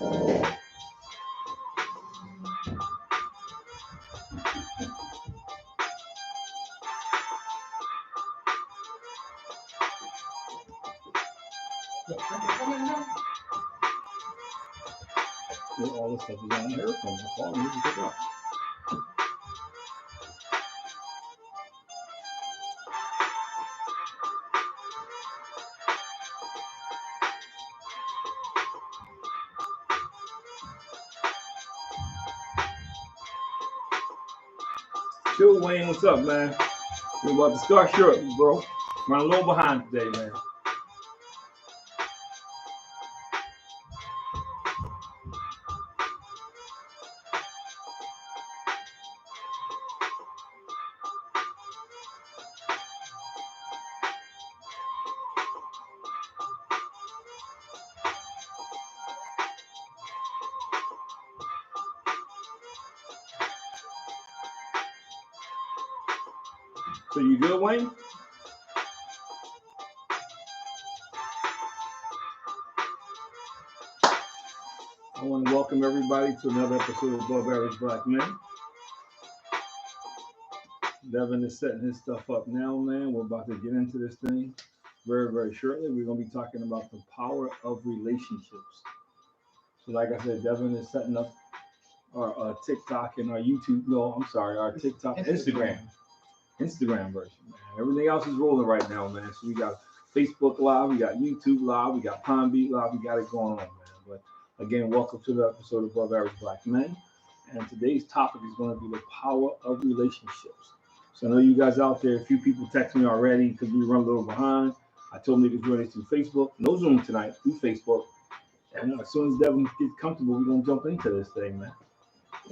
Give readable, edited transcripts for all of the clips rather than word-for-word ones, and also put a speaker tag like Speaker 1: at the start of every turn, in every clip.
Speaker 1: All this stuff is on the airphone. Call me and pick up. Chill, Wayne, what's up, man? We're about to start shortly, bro. Running a little behind today, man. So you good, Wayne? I want to welcome everybody to another episode of Above Average Black Men. Devin is setting his stuff up now, man. We're about to get into this thing very, very shortly. We're going to be talking about the power of relationships. So like I said, Devin is setting up our TikTok and our YouTube. No, I'm sorry, our TikTok, Instagram version, man. Everything else is rolling right now, man. So we got Facebook Live, we got YouTube Live, we got Palm Beach Live, we got it going on, man. But again, welcome to the episode of Above Average Black Men. And today's topic is going to be the power of relationships. So I know you guys out there, a few people text me already because we run a little behind. I told them they could join us through Facebook. No Zoom tonight, through Facebook. And as soon as Devin gets comfortable, we're going to jump into this thing, man.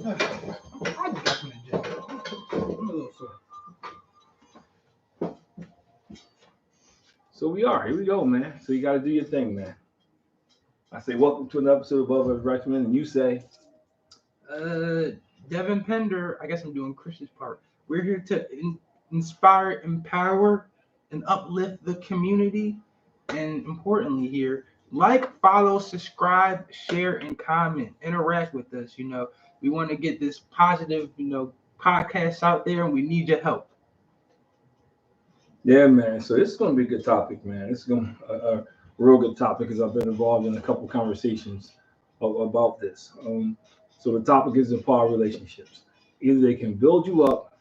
Speaker 2: I just got from the gym. I'm a little sore.
Speaker 1: So here we go, man. So you got to do your thing, man. I say, welcome to an episode of Above Average Black Men, and you say?
Speaker 2: Devin Pender, I guess I'm doing Chris's part. We're here to inspire, empower, and uplift the community. And importantly here, like, follow, subscribe, share, and comment. Interact with us. We want to get this positive, podcast out there, and we need your help.
Speaker 1: Yeah, man. So this is going to be a good topic, man. It's going to a real good topic because I've been involved in a couple conversations about this. So the topic is the power of relationships. Either they can build you up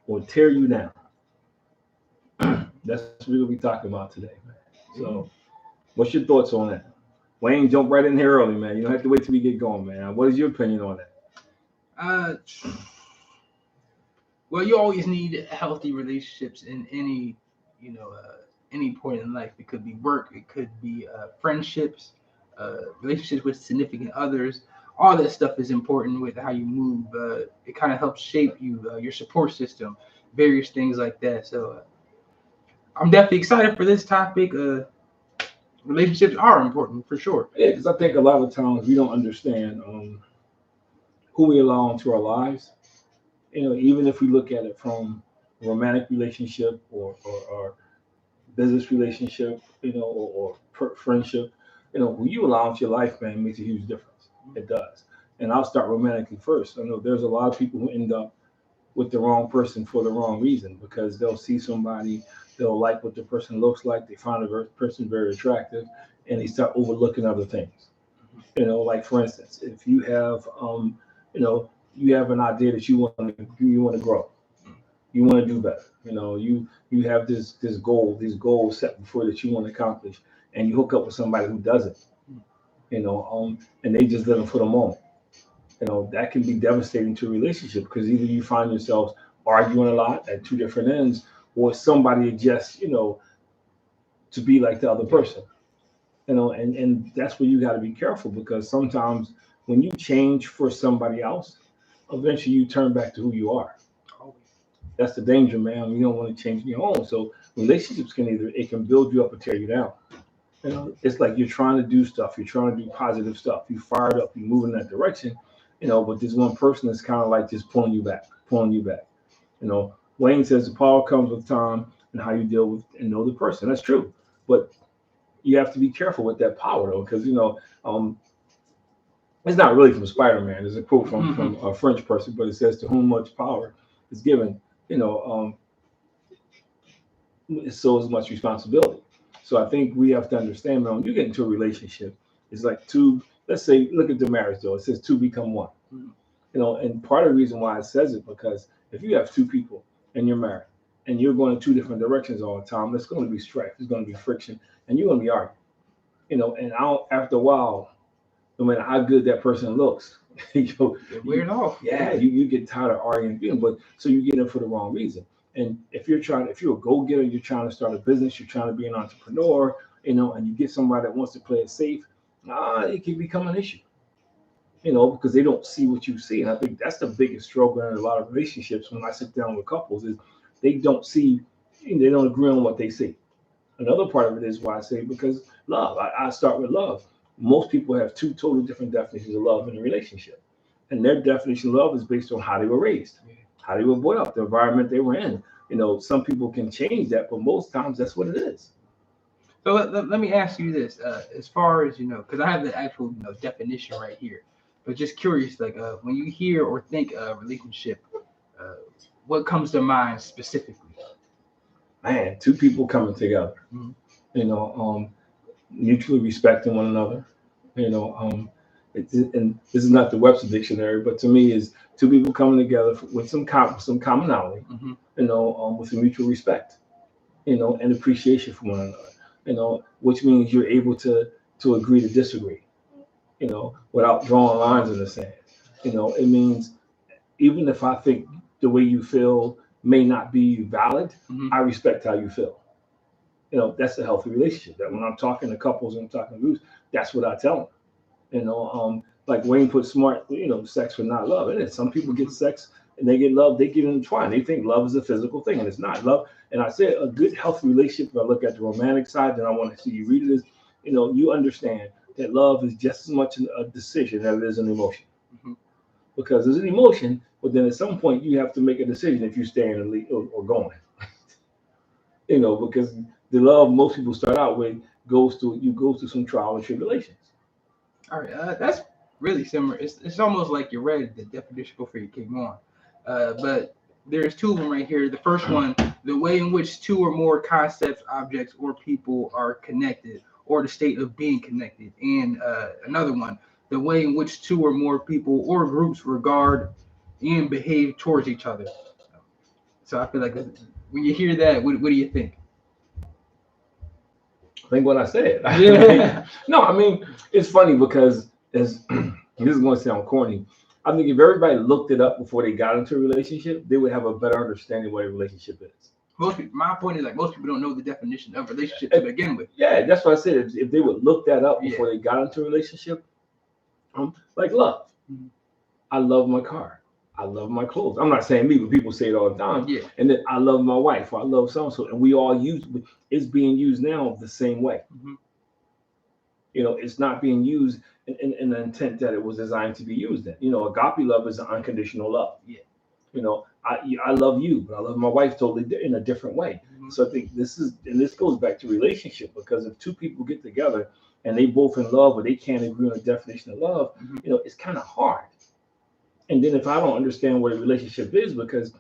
Speaker 1: or tear you down. That's what we're going to be talking about today, man. So what's your thoughts on that? Wayne, jump right in here early, man. You don't have to wait till we get going, man. What is your opinion on that?
Speaker 2: Well, you always need healthy relationships in any point in life. It could be work, it could be friendships, relationships with significant others. All that stuff is important with how you move. It kind of helps shape you, your support system, various things like that. So I'm definitely excited for this topic. Relationships are important for sure.
Speaker 1: Yeah, because I think a lot of times we don't understand who we allow into our lives. Even if we look at it from a romantic relationship or business relationship, or friendship, who you allow into your life, man, makes a huge difference. It does. And I'll start romantically first. I know there's a lot of people who end up with the wrong person for the wrong reason because they'll see somebody, they'll like what the person looks like, they find the person very attractive, and they start overlooking other things. Like for instance, if you have, you have an idea that you want to grow, you want to do better. You have this goal, these goals set before that you want to accomplish, and you hook up with somebody who doesn't. And they just live for the moment. That can be devastating to a relationship because either you find yourselves arguing a lot at two different ends, or somebody just, to be like the other person. And that's where you got to be careful because sometimes when you change for somebody else, eventually you turn back to who you are. That's the danger, man. You don't want to change your own. So relationships it can build you up or tear you down. It's like you're trying to do stuff. You're trying to do positive stuff. You fired up. You move in that direction. But this one person is kind of like just pulling you back. Wayne says the power comes with time and how you deal with and know the person. That's true. But you have to be careful with that power, though, because, It's not really from Spider-Man. There's a quote from a French person, but it says, "To whom much power is given, you know, so is much responsibility." So I think we have to understand, man, when you get into a relationship, it's like two. Let's say, look at the marriage door. It says two become one. You know, and part of the reason why it says it because if you have two people and you're married and you're going in two different directions all the time, there's going to be strife, there's going to be friction, and you're going to be arguing. You know, and after a while, no matter how good that person looks,
Speaker 2: It wears off.
Speaker 1: yeah, you get tired of arguing, but so you get in for the wrong reason. And if you're a go-getter, you're trying to start a business, you're trying to be an entrepreneur, you know, and you get somebody that wants to play it safe, it can become an issue, you know, because they don't see what you see. And I think that's the biggest struggle in a lot of relationships when I sit down with couples is they don't see, they don't agree on what they see. Another part of it is why I say because love. I start with love. Most people have two totally different definitions of love in a relationship. And their definition of love is based on how they were raised, how they were brought up, the environment they were in. You know, some people can change that, but most times that's what it is.
Speaker 2: So let me ask you this, as far as, you know, because I have the actual, you know, definition right here, but just curious, like when you hear or think relationship, uh, what comes to mind specifically?
Speaker 1: Man, two people coming together,
Speaker 2: Mhm.
Speaker 1: you know, mutually respecting one another, you know, and this is not the Webster dictionary, but to me is two people coming together with some commonality,
Speaker 2: Mhm.
Speaker 1: you know, with a mutual respect, you know, and appreciation for one another, you know, which means you're able to agree to disagree, you know, without drawing lines in the sand. You know, it means even if I think the way you feel may not be valid,
Speaker 2: Mhm.
Speaker 1: I respect how you feel. You know, that's a healthy relationship. That when I'm talking to couples and I'm talking to groups, that's what I tell them. You know, like Wayne put smart, you know, sex for not love. And some people get sex and they get love, they get intertwined. They think love is a physical thing, and it's not love. And I said a good, healthy relationship. If I look at the romantic side, then I want to see you read it. Is you know, you understand that love is just as much a decision as it is an emotion.
Speaker 2: Mhm.
Speaker 1: Because there's an emotion, but then at some point you have to make a decision if you stay in the lead or going. You know, because the love most people start out with goes through some trial and tribulations.
Speaker 2: All right, that's really similar. It's almost like you read the definition before you came on, but there's two of them right here. The first one, the way in which two or more concepts, objects, or people are connected, or the state of being connected, and another one, the way in which two or more people or groups regard and behave towards each other. So I feel like when you hear that, what do you think?
Speaker 1: I think what I said.
Speaker 2: Yeah.
Speaker 1: No, I mean it's funny because as this is going to sound corny. I think if everybody looked it up before they got into a relationship, they would have a better understanding what a relationship is.
Speaker 2: Most people, my point is like most people don't know the definition of relationship to
Speaker 1: And,
Speaker 2: begin with.
Speaker 1: yeah, that's what I said. If they would look that up
Speaker 2: Yeah.
Speaker 1: before they got into a relationship, like love.
Speaker 2: Mhm.
Speaker 1: I love my car. I love my clothes. I'm not saying me, but people say it all the time.
Speaker 2: Yeah.
Speaker 1: And then I love my wife or I love so and so. And we all use it's being used now the same way.
Speaker 2: Mhm.
Speaker 1: You know, it's not being used in the intent that it was designed to be used in. You know, agape love is an unconditional love.
Speaker 2: Yeah.
Speaker 1: You know, I love you, but I love my wife totally in a different way.
Speaker 2: Mhm.
Speaker 1: So I think this goes back to relationship because if two people get together and they both in love, but they can't agree on the definition of love,
Speaker 2: Mhm.
Speaker 1: you know, it's kind of hard. And then if I don't understand what a relationship is, because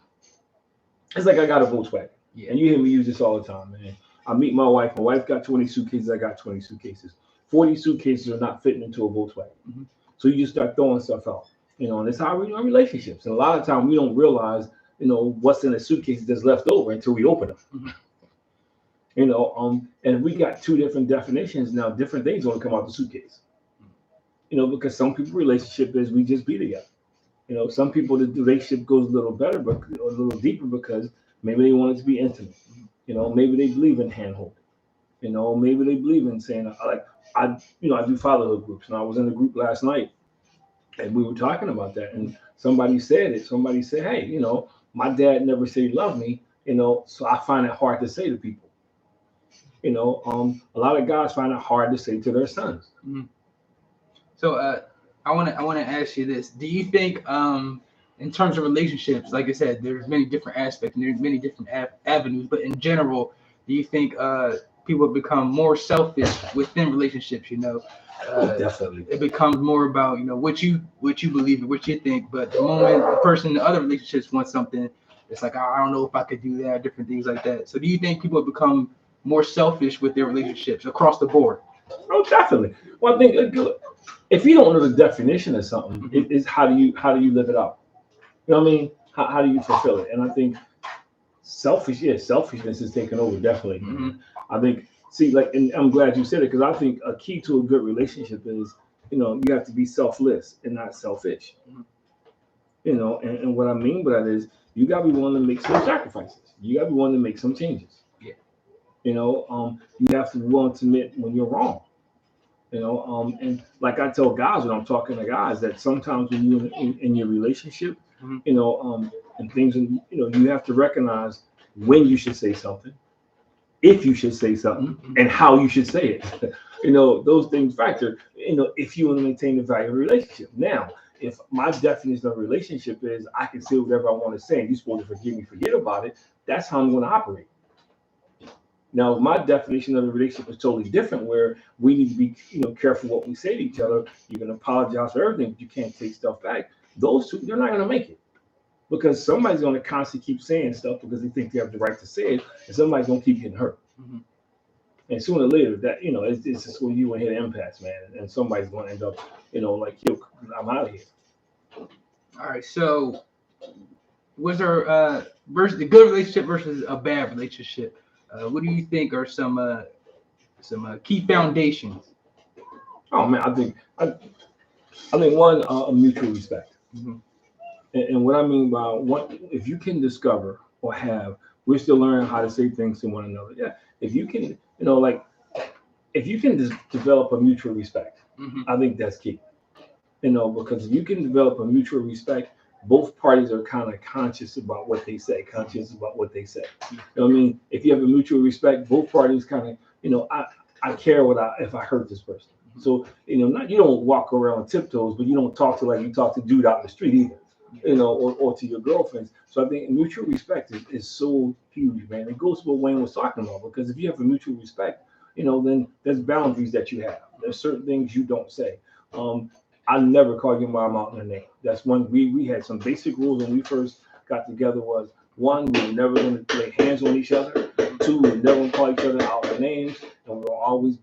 Speaker 1: it's like I got a Volkswagen,
Speaker 2: Yeah.
Speaker 1: and you hear me use this all the time, man. I meet my wife. My wife got 20 suitcases. I got 20 suitcases. 40 suitcases are not fitting into a Volkswagen.
Speaker 2: Mhm.
Speaker 1: So you just start throwing stuff out. You know, and it's how we do our relationships. And a lot of times we don't realize, you know, what's in the suitcase that's left over until we open them.
Speaker 2: Mhm.
Speaker 1: You know, and we got two different definitions now. Different things going to come out the suitcase. You know, because some people relationship is we just be together. You know, some people the relationship goes a little better, but a little deeper because maybe they want it to be intimate. You know, maybe they believe in handholding. You know, maybe they believe in saying like I do fatherhood groups, and I was in a group last night, and we were talking about that, and somebody said it. Somebody said, "Hey, you know, my dad never said he loved me. You know, so I find it hard to say to people. You know, a lot of guys find it hard to say to their sons.
Speaker 2: Mhm. So I want to ask you this: do you think in terms of relationships, like I said, there's many different aspects and there's many different avenues, but in general, do you think people become more selfish within relationships.
Speaker 1: Definitely.
Speaker 2: It becomes more about what you believe and what you think. But the moment the person in the other relationships wants something, it's like, I don't know if I could do that, different things like that. So do you think people have become more selfish with their relationships across the board?
Speaker 1: Oh, definitely. Well, I think if you don't know the definition of something, it's how do you live it out? You know what I mean? How do you fulfill it? And I think selfishness is taking over, definitely. I think, and I'm glad you said it, because I think a key to a good relationship is, you have to be selfless and not selfish. And what I mean by that is you got to be willing to make some sacrifices. You got to be willing to make some changes.
Speaker 2: Yeah.
Speaker 1: You have to be willing to admit when you're wrong. And like I tell guys when I'm talking to guys, that sometimes when you're in your relationship, and things, you have to recognize when you should say something, if you should say something, and how you should say it. Those things factor, if you want to maintain the value of a relationship. Now, if my definition of a relationship is I can say whatever I want to say and you're supposed to forgive me, forget about it, that's how I'm going to operate. Now, my definition of a relationship is totally different, where we need to be, careful what we say to each other. You can apologize for everything, but you can't take stuff back. Those two, they're not going to make it, because somebody's going to constantly keep saying stuff because they think they have the right to say it, and somebody's going to keep getting hurt. And sooner or later, that it's just when you hit an impasse, man, and somebody's going to end up, like, yo, I'm out of here.
Speaker 2: All right. So, was there versus a good relationship versus a bad relationship? What do you think are some key foundations?
Speaker 1: Oh man, I think one, a mutual respect. And what I mean by if you can discover or have, we're still learning how to say things to one another. Yeah, if you can, if you can develop a mutual respect, I think that's key. Because if you can develop a mutual respect, both parties are kind of conscious about what they say, You know what I mean? If you have a mutual respect, both parties kind of, I care if I hurt this person. So, you don't walk around tiptoes, but you don't talk to like you talk to dude out in the street either. Or to your girlfriends. So I think mutual respect is so huge, man. It goes to what Wayne was talking about, because if you have a mutual respect, then there's boundaries that you have. There's certain things you don't say. I never call your mom out in her name. That's one. We had some basic rules when we first got together. Was one, we were never going to lay hands on each other. Two, we were never going to call each other out their names, and we will always,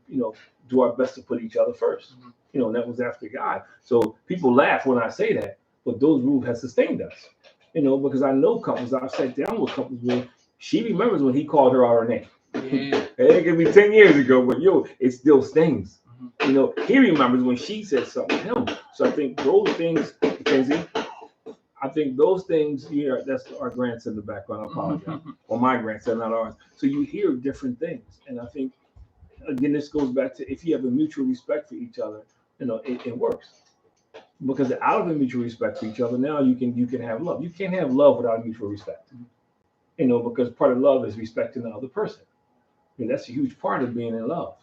Speaker 1: do our best to put each other first. And that was after God. So people laugh when I say that. But those rules have sustained us, because I know couples. I've sat down with couples where she remembers when he called her out her name.
Speaker 2: Yeah.
Speaker 1: It could be 10 years ago, but it still stings. He remembers when she said something to him. So I think those things, Mackenzie, that's our grandson in the background. I apologize. Or my grandson, not ours. So you hear different things. And I think, again, this goes back to, if you have a mutual respect for each other, it works. Because out of a mutual respect for each other, now you can have love. You can't have love without mutual respect. Because part of love is respecting the other person. That's a huge part of being in love.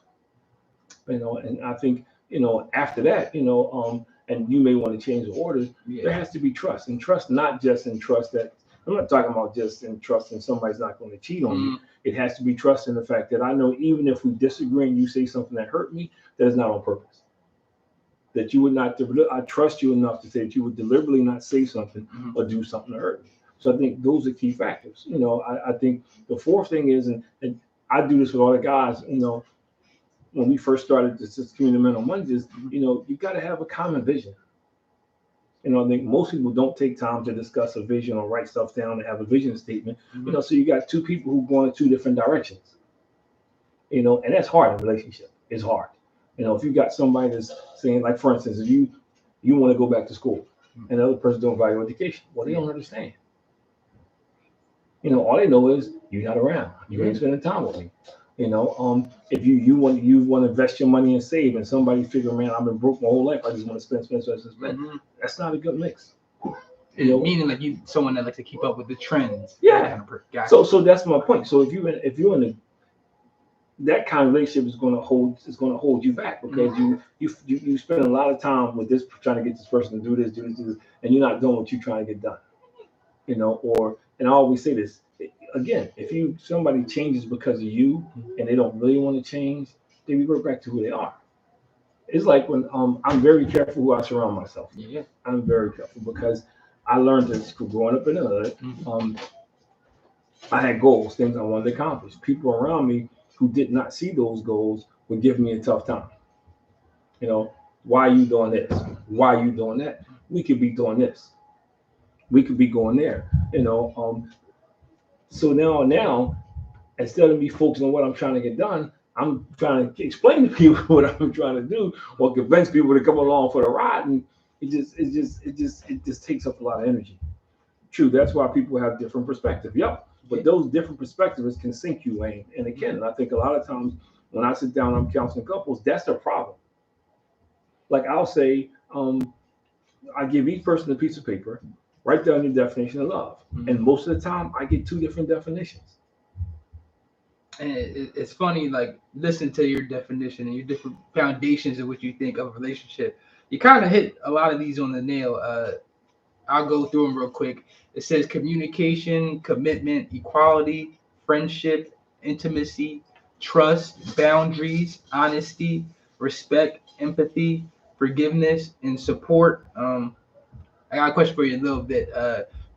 Speaker 1: And I think, after that, and you may want to change the orders, there has to be trust. And trust, not just in trust that, I'm not talking about just in trust and somebody's not going to cheat on you. It has to be trust in the fact that I know even if we disagree and you say something that hurt me, that is not on purpose. That you would not, I trust you enough to say that you would deliberately not say something or do something to hurt me. So I think those are key factors. I think the fourth thing is, and I do this with all the guys, when we first started this Community Men on Mondays, you got to have a common vision. I think most people don't take time to discuss a vision or write stuff down and have a vision statement. So you got two people who go in two different directions. And that's hard in a relationship. It's hard. If you got somebody that's saying, like, for instance, if you want to go back to school and the other person don't value education, well, they don't understand. All they know is you're not around. You ain't spending time with me. If you want to invest your money and save, and somebody figure, man, I've been broke my whole life, I just want to spend. That's not a good mix.
Speaker 2: Meaning like someone that likes to keep up with the trends.
Speaker 1: Yeah. So that's my point. So if you're in that kind of relationship is going to hold you back, because you spend a lot of time with this, trying to get this person to do this, and you're not doing what you're trying to get done. And I always say this: again, if somebody changes because of you and they don't really want to change, they revert back to who they are. It's like when I'm very careful who I surround myself with.
Speaker 2: Yeah.
Speaker 1: I'm very careful because I learned this growing up in the hood. I had goals, things I wanted to accomplish. People around me who did not see those goals would give me a tough time. You know, why are you doing this? Why are you doing that? We could be doing this. We could be going there. So now instead of me focusing on what I'm trying to get done, I'm trying to explain to people what I'm trying to do, or convince people to come along for the ride, and it just takes up a lot of energy. True, that's why people have different perspectives. Yep, but those different perspectives can sink you, Wayne. And again, I think a lot of times when I sit down, I'm counseling couples. That's their problem. Like I'll say, I give each person a piece of paper, write down your definition of love, and most of the time I get two different definitions.
Speaker 2: And it's funny, like, listen to your definition and your different foundations of what you think of a relationship. You kind of hit a lot of these on the nail. I'll go through them real quick. It says communication, commitment, equality, friendship, intimacy, trust, boundaries, honesty, respect, empathy, forgiveness, and support. I got a question for you a little bit.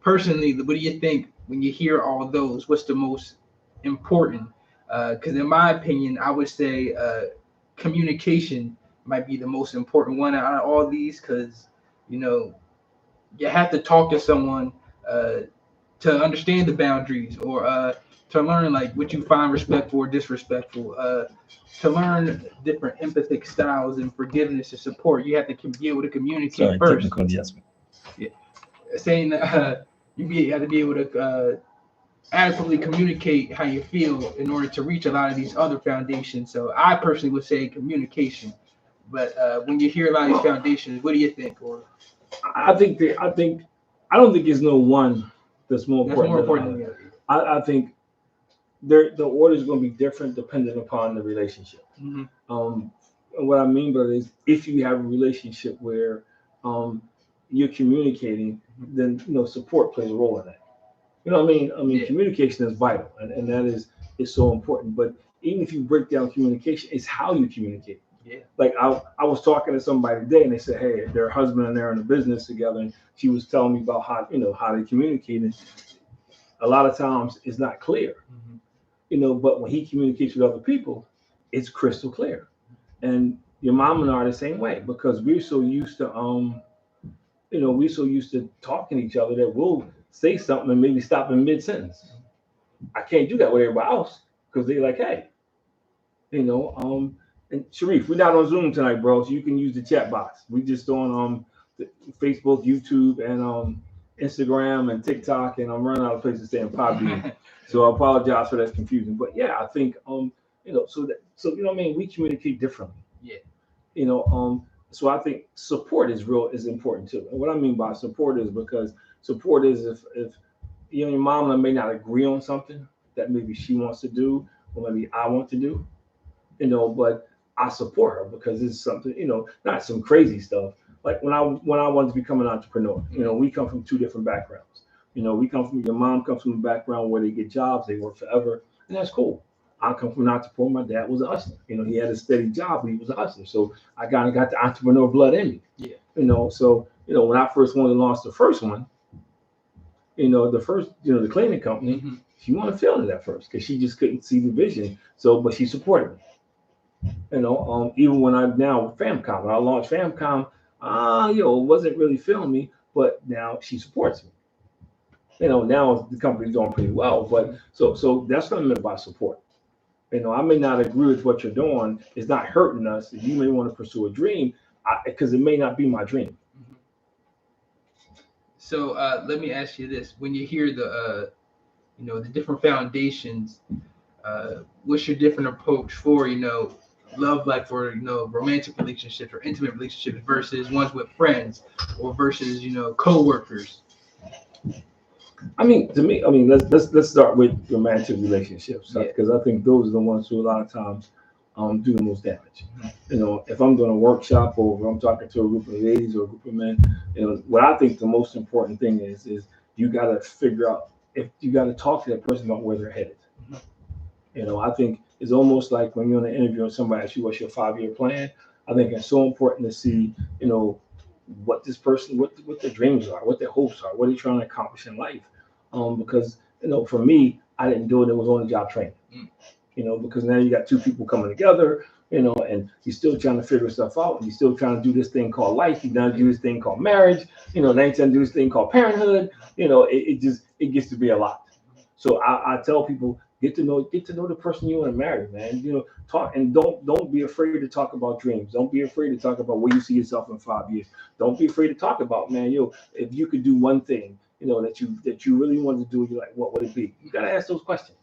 Speaker 2: Personally, what do you think when you hear all of those? What's the most important? Because in my opinion, I would say communication might be the most important one out of all these, because you have to talk to someone to understand the boundaries, or to learn like what you find respectful or disrespectful, to learn different empathic styles and forgiveness and support. You have to be able to communicate first.
Speaker 3: Technical adjustment.
Speaker 2: Yeah. Saying that you have to be able to adequately communicate how you feel in order to reach a lot of these other foundations. So I personally would say communication. But when you hear a lot of these foundations, what do you think? Or
Speaker 1: I don't think there's no one that's more
Speaker 2: that's
Speaker 1: important.
Speaker 2: more important than the other.
Speaker 1: I think the order is going to be different depending upon the relationship. And what I mean by this, if you have a relationship where you're communicating, then support plays a role in that. You know what I mean? Communication is vital, and that is so important. But even if you break down communication, it's how you communicate.
Speaker 2: Yeah.
Speaker 1: Like I was talking to somebody today, and they said, hey, their husband and they're in a business together, and she was telling me about how they communicate. And a lot of times it's not clear, but when he communicates with other people, it's crystal clear. And your mom and I are the same way, because we're so used to talking to each other that we'll say something and maybe stop in mid sentence. I can't do that with everybody else because they're like, hey, and Sharif, we're not on Zoom tonight, bro, so you can use the chat box. We just on Facebook, YouTube, and Instagram and TikTok, and I'm running out of places to stay in Podbean. So I apologize for that confusion. But yeah, I think we communicate differently.
Speaker 2: Yeah.
Speaker 1: So I think support is important too. And what I mean by support is because support is if your mom and I may not agree on something that maybe she wants to do or maybe I want to do, but I support her because it's something, not some crazy stuff. Like when I wanted to become an entrepreneur, we come from two different backgrounds. Your mom comes from a background where they get jobs, they work forever, and that's cool. I come from an entrepreneur. My dad was a hustler. He had a steady job, but he was a hustler. So I kind of got the entrepreneur blood in me.
Speaker 2: Yeah.
Speaker 1: So when I first wanted to launch the first one, the cleaning company, she wanted to fail it at first because she just couldn't see the vision. So, but she supported me. Even when now Famcom, when I launched Famcom, it wasn't really feeling me, but now she supports me. Now the company's doing pretty well, but so that's what I meant by support. I may not agree with what you're doing. It's not hurting us. You may want to pursue a dream because it may not be my dream.
Speaker 2: So let me ask you this: when you hear the different foundations, what's your different approach for love life, or romantic relationships or intimate relationships versus ones with friends, or versus co-workers?
Speaker 1: To me, let's start with romantic relationships because I think those are the ones who a lot of times do the most damage. If I'm doing a workshop or if I'm talking to a group of ladies or a group of men, what I think the most important thing is you got to figure out if you got to talk to that person about where they're headed.
Speaker 2: Mhm.
Speaker 1: I think it's almost like when you're in an interview and somebody asks you what's your 5-year plan. I think it's so important to see, what this person, what their dreams are, what their hopes are, what they're trying to accomplish in life. Because for me, I didn't do it. It was on the job training.
Speaker 2: Mm.
Speaker 1: Because now you got two people coming together, and you're still trying to figure stuff out. You're still trying to do this thing called life. You're trying to do this thing called marriage. Now you're trying to do this thing called parenthood. It gets to be a lot. So I tell people, get to know the person you want to marry, man. Talk, and don't be afraid to talk about dreams. Don't be afraid to talk about where you see yourself in 5 years. Don't be afraid to talk about, man, if you could do one thing, that you really wanted to do, you're like, what would it be? You gotta ask those questions.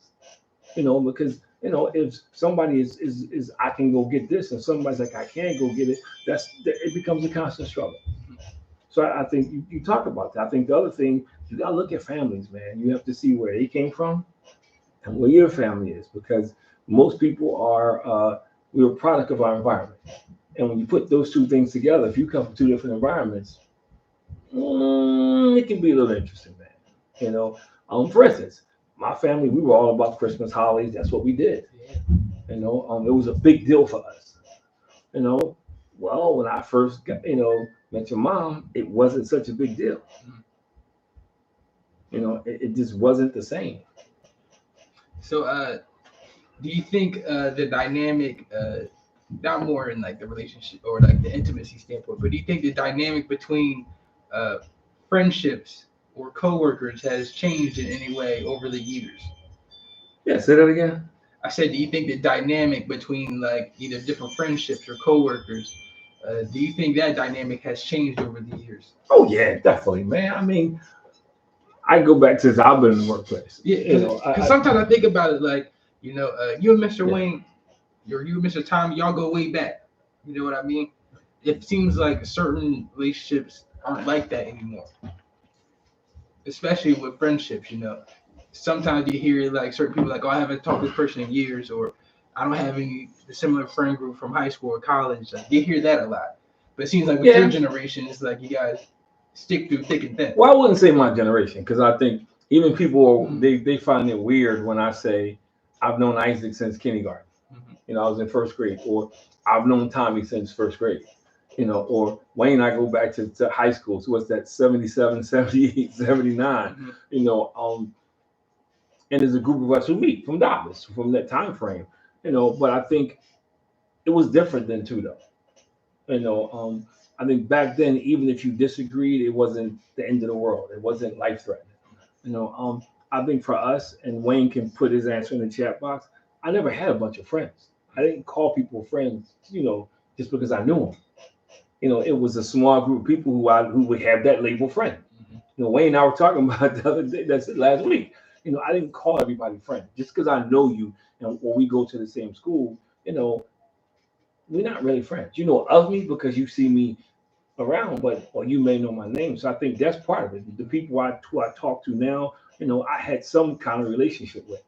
Speaker 1: Because if somebody is I can go get this, and somebody's like I can't go get it, it becomes a constant struggle. So I think you talk about that. I think the other thing, you gotta look at families, man. You have to see where they came from and where your family is, because most people are we're a product of our environment. And when you put those two things together, if you come from two different environments, it can be a little interesting, man. For instance, my family, we were all about Christmas holidays. That's what we did.
Speaker 2: Yeah.
Speaker 1: It was a big deal for us. You know, well, when I first met your mom, it wasn't such a big deal. It just wasn't the same.
Speaker 2: So, do you think the dynamic, not more in like the relationship or like the intimacy standpoint, but do you think the dynamic between uh, friendships or coworkers has changed in any way over the years?
Speaker 1: Yeah, say that again.
Speaker 2: I said, do you think the dynamic between like either different friendships or coworkers, do you think that dynamic has changed over the years?
Speaker 1: Oh yeah, definitely, man. I mean, I go back since I've been in the workplace.
Speaker 2: Yeah, because sometimes I think about it like, you and Mr.
Speaker 1: Yeah.
Speaker 2: Wayne, or you and Mr. Tommy, y'all go way back. You know what I mean? It seems like certain relationships aren't like that anymore, especially with friendships. Sometimes you hear like certain people like, "Oh, I haven't talked to this person in years," or "I don't have any similar friend group from high school or college." Like you hear that a lot, but it seems like with your generation, it's like you guys stick through thick and thin.
Speaker 1: Well, I wouldn't say my generation, because I think even people they find it weird when I say I've known Isaac since kindergarten. I was in first grade, or I've known Tommy since first grade. Or Wayne, I go back to high school. So what's that, 77, 78, 79? And there's a group of us who meet from Dallas from that time frame. But I think it was different then too, though. I think back then, even if you disagreed, it wasn't the end of the world. It wasn't life threatening. I think for us, and Wayne can put his answer in the chat box, I never had a bunch of friends. I didn't call people friends, just because I knew them. It was a small group of people who would have that label friend. Wayne and I were talking about the other day, that's last week. I didn't call everybody friend just because I know you, or we go to the same school. We're not really friends. You know of me because you see me around, or you may know my name. So I think that's part of it. The people who I talk to now, I had some kind of relationship with.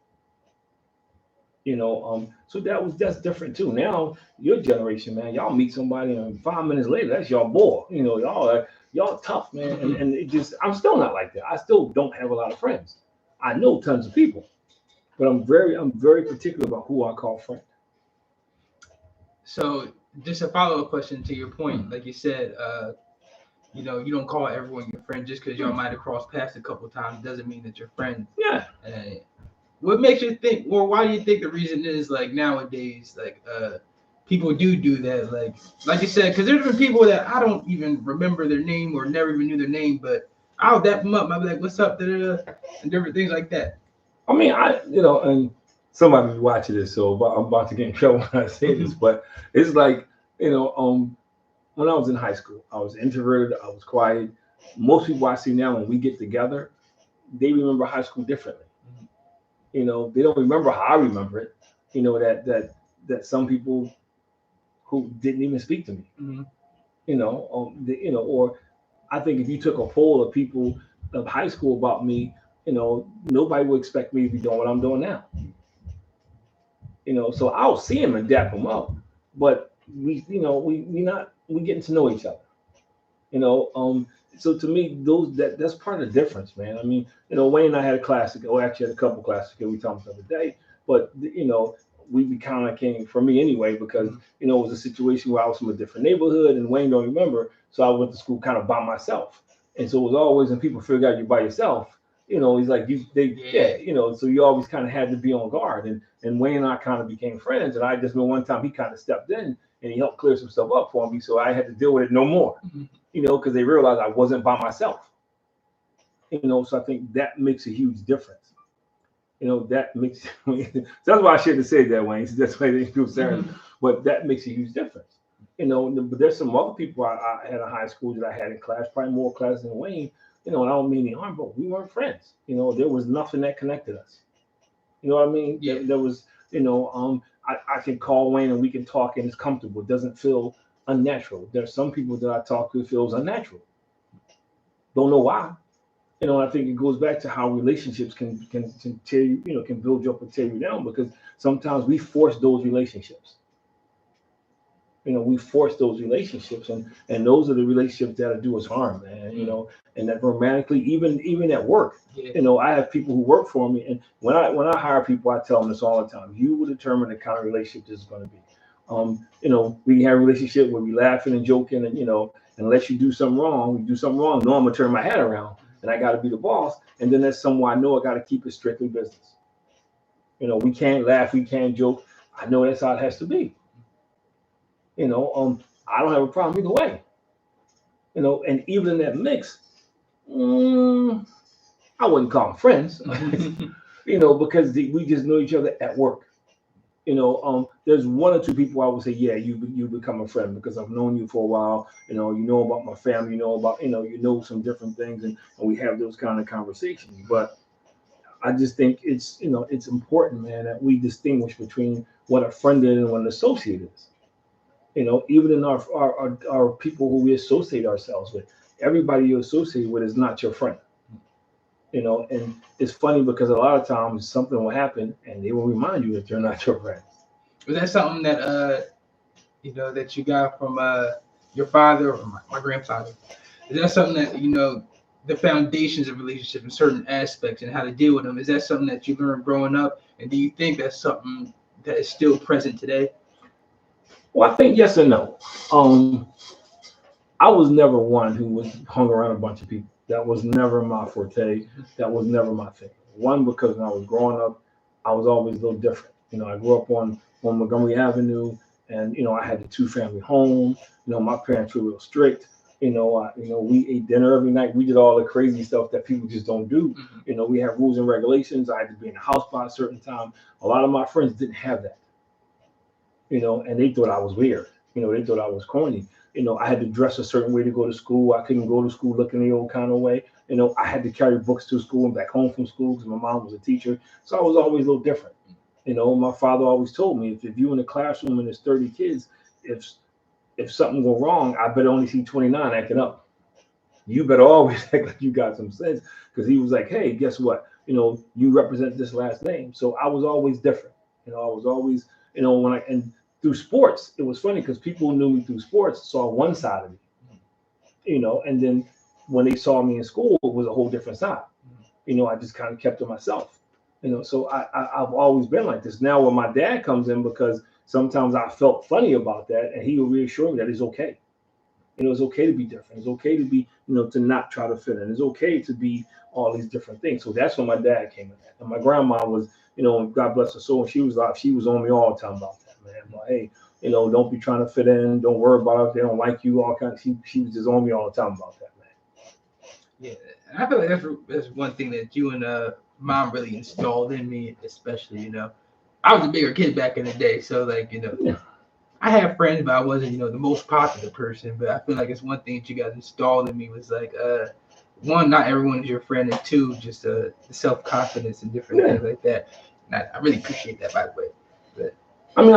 Speaker 1: So that's different too. Now your generation, man, y'all meet somebody and 5 minutes later, that's your boy. Y'all tough, man. And it just, I'm still not like that. I still don't have a lot of friends. I know tons of people, but I'm very particular about who I call friend.
Speaker 2: So just a follow-up question to your point, like you said, you don't call everyone your friend just because y'all might have crossed paths a couple times doesn't mean that you're friends.
Speaker 1: Yeah.
Speaker 2: What makes you think, or why do you think the reason is like nowadays, like people do that, like you said, because there's been people that I don't even remember their name or never even knew their name, but I'll dap them up. I'll be like, "What's up?" And different things like that.
Speaker 1: I mean, and somebody be watching this, so I'm about to get in trouble when I say this, but it's like, when I was in high school, I was introverted, I was quiet. Most people I see now, when we get together, they remember high school differently. They don't remember how I remember it. That some people who didn't even speak to me. Or I think if you took a poll of people of high school about me, nobody would expect me to be doing what I'm doing now. So I'll see him and dap him up, but we getting to know each other. so to me, that's part of the difference, man. I mean, Wayne and I had a classic. Oh, actually, had a couple classics that we talked about the other day. But we kind of came for me anyway because it was a situation where I was from a different neighborhood and Wayne don't remember, so I went to school kind of by myself, and so it was always when people figure out you're by yourself. He's like so you always kind of had to be on guard, and Wayne and I kind of became friends, and I just know one time he kind of stepped in and he helped clear some stuff up for me, so I had to deal with it no more. Because they realized I wasn't by myself. So I think that makes a huge difference. That makes so that's why I shouldn't have said that, Wayne. That's why they feel sorry. But that makes a huge difference. But there's some other people I had in high school that I had in class, probably more classes than Wayne. And I don't mean any harm, but we weren't friends. There was nothing that connected us. You know what I mean?
Speaker 2: Yeah.
Speaker 1: There was, I can call Wayne and we can talk and it's comfortable. It doesn't feel unnatural. There's some people that I talk to, it feels unnatural. Don't know why. I think it goes back to how relationships can tear you, can build you up or tear you down, because sometimes we force those relationships. We force those relationships, and those are the relationships that'll do us harm, man. And that romantically, even at work, I have people who work for me, and when I hire people, I tell them this all the time: you will determine the kind of relationship this is going to be. We have a relationship where we laughing and joking, and unless you do something wrong, no, I'm gonna turn my head around and I got to be the boss, and then there's someone I know I got to keep it strictly business. We can't laugh, we can't joke. I know that's how it has to be. I don't have a problem either way. And even in that mix, I wouldn't call them friends, because we just know each other at work. There's one or two people I would say, yeah, you become a friend because I've known you for a while. You know about my family, about, some different things, and we have those kind of conversations. But I just think it's important, man, that we distinguish between what a friend is and what an associate is. Even in our people who we associate ourselves with, everybody you associate with is not your friend. And it's funny because a lot of times something will happen and they will remind you that they're not your friends.
Speaker 2: Was that something that that you got from your father or my grandfather? Is that something that the foundations of relationships in certain aspects and how to deal with them? Is that something that you learned growing up, and do you think that's something that is still present today?
Speaker 1: Well, I think yes and no. I was never one who was hung around a bunch of people. That was never my forte. That was never my thing. One, because when I was growing up, I was always a little different. I grew up on Montgomery Avenue, and I had the two-family home. My parents were real strict. We ate dinner every night. We did all the crazy stuff that people just don't do. We have rules and regulations. I had to be in the house by a certain time. A lot of my friends didn't have that. And they thought I was weird. They thought I was corny. I had to dress a certain way to go to school. I couldn't go to school looking the old kind of way. I had to carry books to school and back home from school because my mom was a teacher. So I was always a little different. My father always told me, if you're in a classroom and there's 30 kids, if something go wrong, I better only see 29 acting up. You better always act like you got some sense, because he was like, hey, guess what? You represent this last name. So I was always different. I was always, and through sports, it was funny because people who knew me through sports saw one side of me, and then when they saw me in school, it was a whole different side. I just kind of kept to myself, so I've always been like this. Now when my dad comes in, because sometimes I felt funny about that, and he will reassure me that it's okay. It's okay to be different. It's okay to be, to not try to fit in. It's okay to be all these different things. So that's when my dad came in. And my grandma was, God bless her soul, she was alive. She was on me all the time about that, man. But hey, don't be trying to fit in. Don't worry about it. They don't like you. All kinds. She was just on me all the time about that, man.
Speaker 2: Yeah, and I feel like that's one thing that you and mom really installed in me, especially. I was a bigger kid back in the day, so like
Speaker 1: Yeah.
Speaker 2: I had friends, but I wasn't the most popular person. But I feel like it's one thing that you guys installed in me was like one, not everyone is your friend, and two, just the self-confidence and different things like that. And I really appreciate that, by the way. But,
Speaker 1: I mean,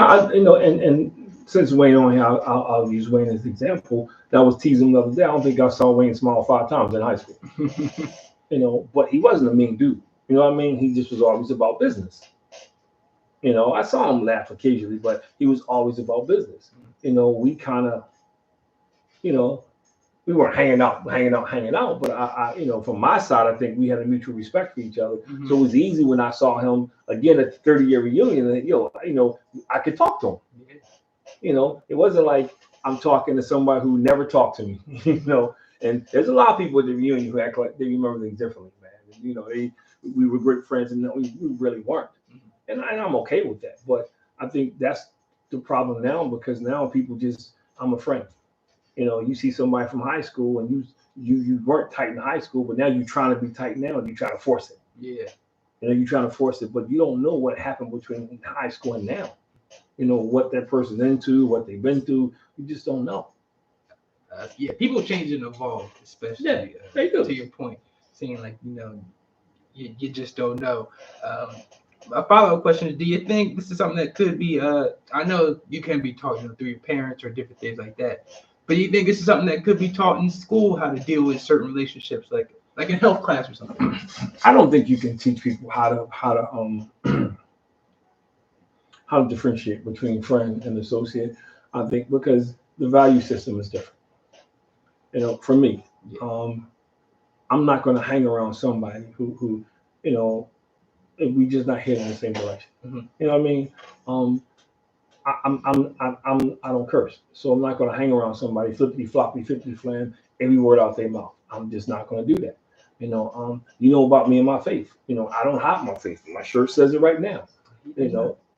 Speaker 1: and since Wayne on here, I'll use Wayne as an example. That was teasing the other day. I don't think I saw Wayne smile 5 times in high school. But he wasn't a mean dude. You know what I mean? He just was always about business. I saw him laugh occasionally, but he was always about business. We kind of, we weren't hanging out. But from my side, I think we had a mutual respect for each other.
Speaker 2: Mm-hmm.
Speaker 1: So it was easy when I saw him again at the 30-year reunion. And, I could talk to him. It wasn't like I'm talking to somebody who never talked to me. And there's a lot of people at the reunion who act like they remember things differently, man. And, we were great friends, and we really weren't. And I'm okay with that. But I think that's the problem now, because now people just, I'm a friend. You see somebody from high school, and you weren't tight in high school, but now you're trying to be tight now, and you try to force it.
Speaker 2: Yeah.
Speaker 1: You're trying to force it, but you don't know what happened between high school and now. What that person's into, what they've been through. You just don't know.
Speaker 2: Yeah, people change and evolve, especially
Speaker 1: they do.
Speaker 2: To your point, saying like you just don't know. A follow-up question is: do you think this is something that could be? I know you can be taught, through your parents or different things like that, but do you think this is something that could be taught in school, how to deal with certain relationships, like in health class or something?
Speaker 1: I don't think you can teach people how to how to differentiate between friend and associate. I think because the value system is different. For me, I'm not going to hang around somebody who if we just not heading in the same direction.
Speaker 2: Mm-hmm.
Speaker 1: You know what I mean? I don't curse, so I'm not going to hang around somebody flippity floppy, flippity flam, every word out their mouth. I'm just not going to do that. You know about me and my faith. I don't hide my faith. My shirt says it right now.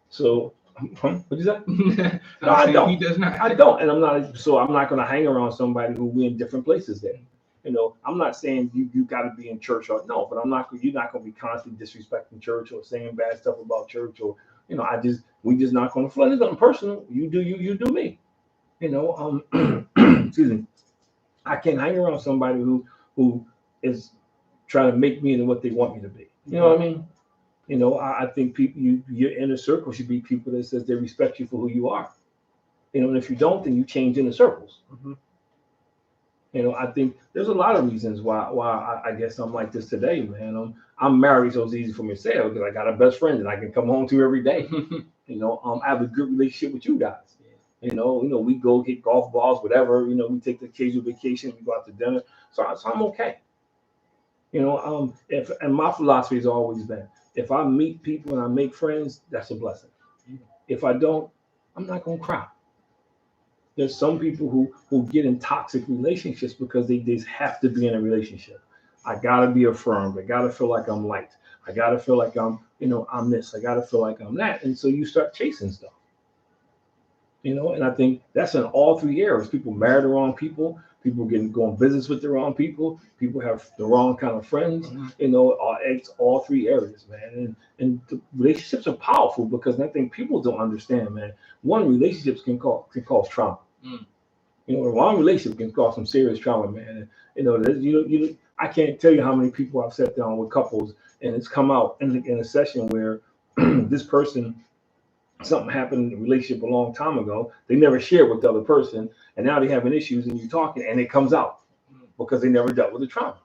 Speaker 1: So. What is that? No, I don't.
Speaker 2: He does not.
Speaker 1: I don't, and I'm not. So I'm not going to hang around somebody who we're in different places there. I'm not saying you got to be in church or no, but I'm not. You're not going to be constantly disrespecting church or saying bad stuff about church or we just not going to flood. It's nothing personal. You do you. You do me. Excuse me. I can't hang around somebody who is trying to make me into what they want me to be. You know what I mean? I think people, your inner circle should be people that says they respect you for who you are. And if you don't, then you change inner circles.
Speaker 2: Mm-hmm.
Speaker 1: I think there's a lot of reasons why I guess I'm like this today, man. I'm married, so it's easy for me to say it because I got a best friend that I can come home to every day. I have a good relationship with you guys. We go hit golf balls, whatever. We take the occasional vacation, we go out to dinner. So I'm okay. And my philosophy has always been, if I meet people and I make friends, that's a blessing. If I don't, I'm not gonna cry. There's some people who get in toxic relationships because they just have to be in a relationship. I gotta be affirmed. I gotta feel like I'm liked. I gotta feel like I'm this. I gotta feel like I'm that. And so you start chasing stuff. And I think that's in all three areas. People marry the wrong people. People going business with the wrong people. People have the wrong kind of friends. It's all three areas, man. And the relationships are powerful because I think people don't understand, man. One, relationships can cause trauma. A wrong relationship can cause some serious trauma, man. And, I can't tell you how many people I've sat down with couples and it's come out in a session where this person, something happened in a relationship a long time ago. They never shared with the other person, and now they're having issues, and you're talking, and it comes out because they never dealt with the trauma.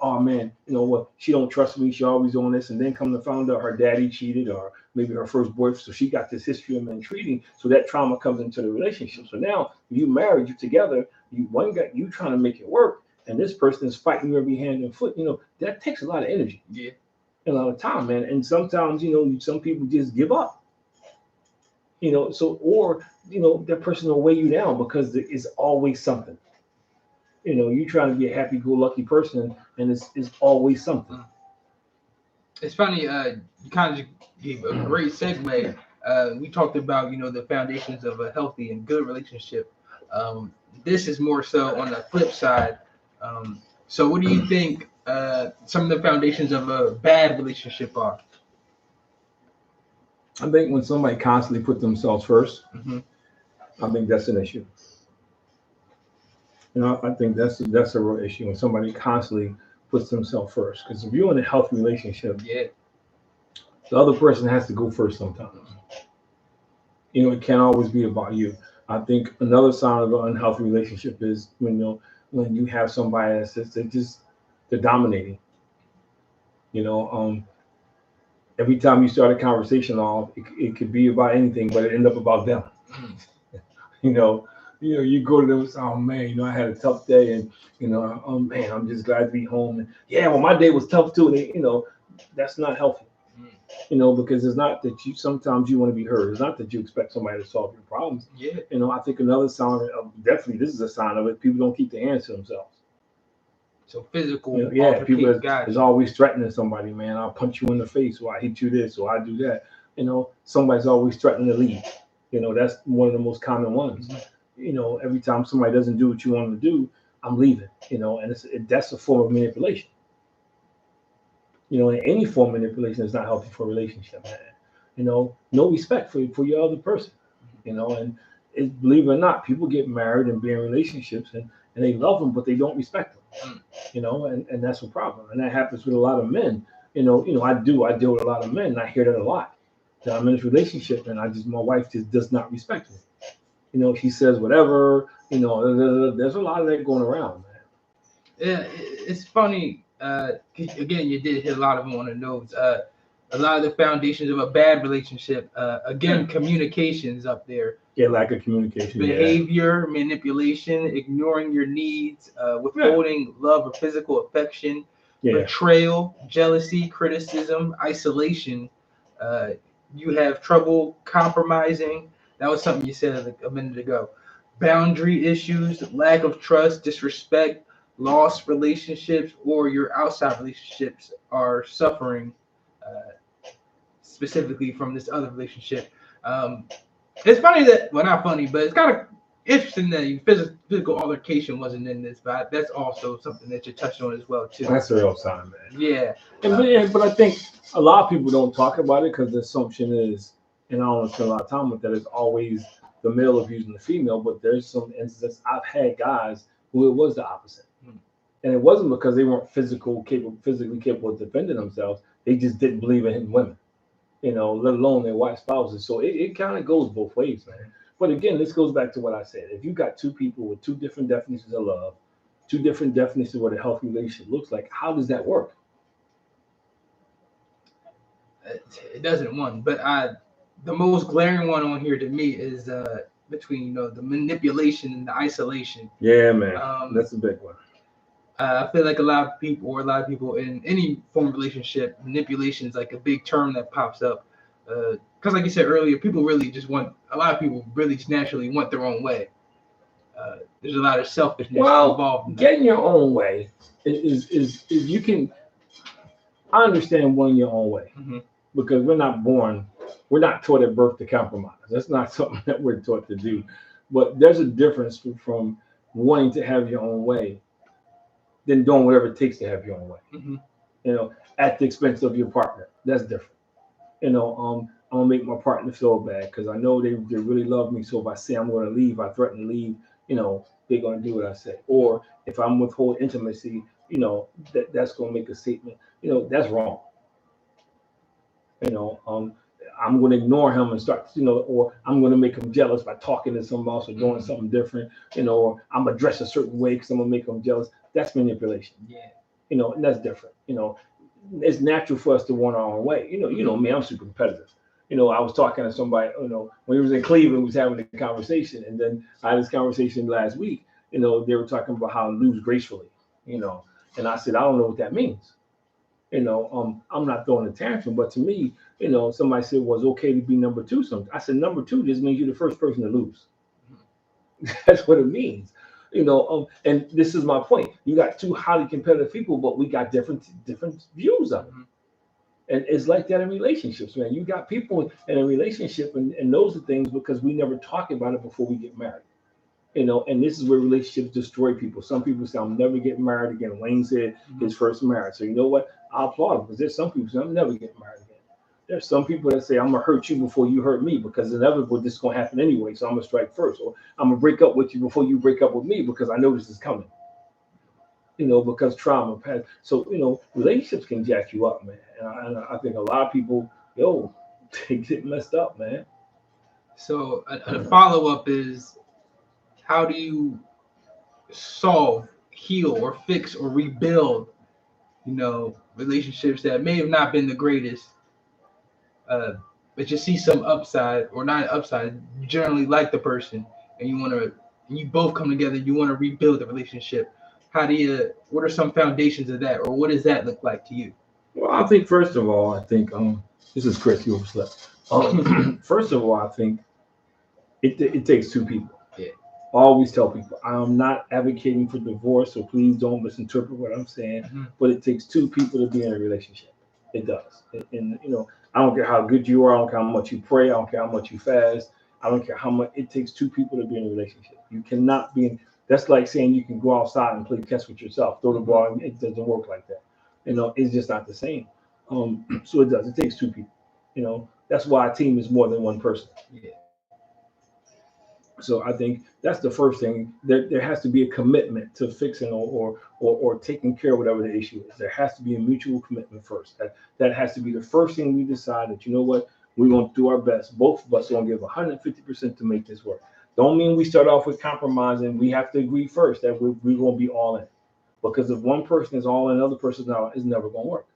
Speaker 1: Oh man, what? She don't trust me. She always doing this, and then come to find out her daddy cheated, or maybe her first boyfriend. So she got this history of men treating. So that trauma comes into the relationship. So now you married, you together. You trying to make it work, and this person is fighting you every hand and foot. That takes a lot of energy.
Speaker 2: Yeah.
Speaker 1: A lot of time, man. And sometimes, some people just give up. Or that person will weigh you down because there is always something. You're trying to be a happy-go-lucky person, and it's always something.
Speaker 2: It's funny, you kind of gave a great segue. We talked about, the foundations of a healthy and good relationship. This is more so on the flip side. So what do you think some of the foundations of a bad relationship are?
Speaker 1: I think when somebody constantly put themselves first, I think that's an issue. I think that's a real issue when somebody constantly puts themselves first. Because if you're in a healthy relationship, the other person has to go first sometimes. It can't always be about you. I think another sign of an unhealthy relationship is when you have somebody that says they're dominating. Every time you start a conversation off, it could be about anything, but it end up about them. You go to them and say, oh man, I had a tough day, and man, I'm just glad to be home. And yeah, well, my day was tough too. And that's not healthy. Because it's not that sometimes you want to be heard. It's not that you expect somebody to solve your problems.
Speaker 2: Yeah.
Speaker 1: I think another sign of definitely this is a sign of it. People don't keep their hands to themselves.
Speaker 2: So physical,
Speaker 1: people
Speaker 2: altercation,
Speaker 1: is always threatening somebody. Man, I'll punch you in the face, or I hit you this, or I do that. Somebody's always threatening to leave. That's one of the most common ones. Every time somebody doesn't do what you want them to do, I'm leaving. And that's a form of manipulation. And any form of manipulation is not healthy for a relationship, man. No respect for your other person. And believe it or not, people get married and be in relationships and they love them, but they don't respect them. And that's a problem. And that happens with a lot of men. I deal with a lot of men, and I hear that a lot. That I'm in this relationship, and my wife just does not respect me. She says whatever. There's a lot of that going around, man.
Speaker 2: Yeah, it's funny. Again, you did hit a lot of them on the nose. A lot of the foundations of a bad relationship, communication's up there.
Speaker 1: Yeah, lack of communication.
Speaker 2: Behavior, manipulation, ignoring your needs, withholding love or physical affection, betrayal, jealousy, criticism, isolation. You have trouble compromising. That was something you said a minute ago. Boundary issues, lack of trust, disrespect, lost relationships, or your outside relationships are suffering specifically from this other relationship. It's funny not funny, but it's kind of interesting that physical altercation wasn't in this, but that's also something that you touched on as well too.
Speaker 1: That's a real sign, man.
Speaker 2: Yeah.
Speaker 1: But I think a lot of people don't talk about it because the assumption is, and I don't want to spend a lot of time with that, it's always the male abusing the female, but there's some instances I've had guys who it was the opposite. And it wasn't because they weren't physically capable of defending themselves. They just didn't believe in women, let alone their white spouses. So it kind of goes both ways, man. But again, this goes back to what I said. If you got two people with two different definitions of love, two different definitions of what a healthy relationship looks like, how does that work?
Speaker 2: It doesn't one, but the most glaring one on here to me is between the manipulation and the isolation.
Speaker 1: Yeah, man, that's a big one.
Speaker 2: I feel like a lot of people in any form of relationship, manipulation is like a big term that pops up. Because like you said earlier, a lot of people really just naturally want their own way. There's a lot of selfishness involved in that.
Speaker 1: Getting your own way is you can. I understand wanting your own way because we're not taught at birth to compromise. That's not something that we're taught to do. But there's a difference from wanting to have your own way than doing whatever it takes to have your own way. At the expense of your partner. That's different. I'm gonna make my partner feel bad because I know they really love me. So if I say I'm gonna leave, I threaten to leave, they're gonna do what I say. Or if I'm withhold intimacy, that's gonna make a statement. That's wrong. I'm gonna ignore him and start, or I'm gonna make him jealous by talking to someone else or doing something different, or I'm gonna dress a certain way because I'm gonna make him jealous. That's manipulation.
Speaker 2: Yeah.
Speaker 1: And that's different. It's natural for us to want our own way. Me, I'm super competitive. I was talking to somebody, when he was in Cleveland, we was having a conversation, and then I had this conversation last week. They were talking about how to lose gracefully. And I said, I don't know what that means. I'm not throwing a tantrum, but to me, somebody said, well, it's okay to be number two. I said, number two just means you're the first person to lose. That's what it means. And this is my point. You got two highly competitive people, but we got different views of them. And it's like that in relationships, man. You got people in a relationship and those are things because we never talk about it before we get married. And this is where relationships destroy people. Some people say, I'm never getting married again. Wayne said his first marriage. So you know what? I applaud him because there's some people who say, I'm never getting married again. There's some people that say, I'm going to hurt you before you hurt me because inevitably this is going to happen anyway. So I'm going to strike first. Or I'm going to break up with you before you break up with me because I know this is coming. Because trauma past. So, relationships can jack you up, man. And I think a lot of people, they get messed up, man.
Speaker 2: So a follow-up is, how do you solve, heal, or fix, or rebuild, relationships that may have not been the greatest, but you see some upside, or not upside, you generally like the person, and you want to and you both come together, you want to rebuild the relationship. What are some foundations of that, or what does that look like to you?
Speaker 1: Well, I think first of all, I think this is Chris. You overslept. First of all, I think it takes two people.
Speaker 2: Yeah.
Speaker 1: I always tell people I'm not advocating for divorce, so please don't misinterpret what I'm saying.
Speaker 2: Mm-hmm.
Speaker 1: But it takes two people to be in a relationship. It does, and I don't care how good you are, I don't care how much you pray, I don't care how much you fast, I don't care how much. It takes two people to be in a relationship. You cannot be in. That's like saying you can go outside and play catch with yourself, throw the ball, and it doesn't work like that. It's just not the same. So it does. It takes two people. That's why a team is more than one person.
Speaker 2: Yeah.
Speaker 1: So I think that's the first thing. There has to be a commitment to fixing or taking care of whatever the issue is. There has to be a mutual commitment first. That has to be the first thing we decide that, you know what, we're going to do our best. Both of us are going to give 150% to make this work. Don't mean we start off with compromising. We have to agree first that we're going to be all in. Because if one person is all in, the other person is not, it's never going to work.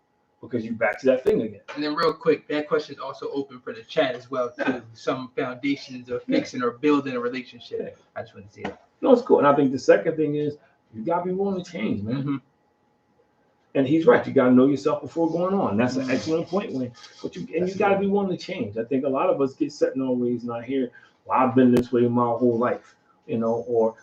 Speaker 1: Because you're back to that thing again.
Speaker 2: And then real quick, that question is also open for the chat as well, too. Some foundations of fixing or building a relationship.
Speaker 1: Yeah.
Speaker 2: I just want to see it.
Speaker 1: No, it's cool. And I think the second thing is you got to be willing to change, man.
Speaker 2: Mm-hmm.
Speaker 1: And he's right. You got to know yourself before going on. That's an excellent point. You got to be willing to change. I think a lot of us get set in our ways, and I hear, well, I've been this way my whole life, or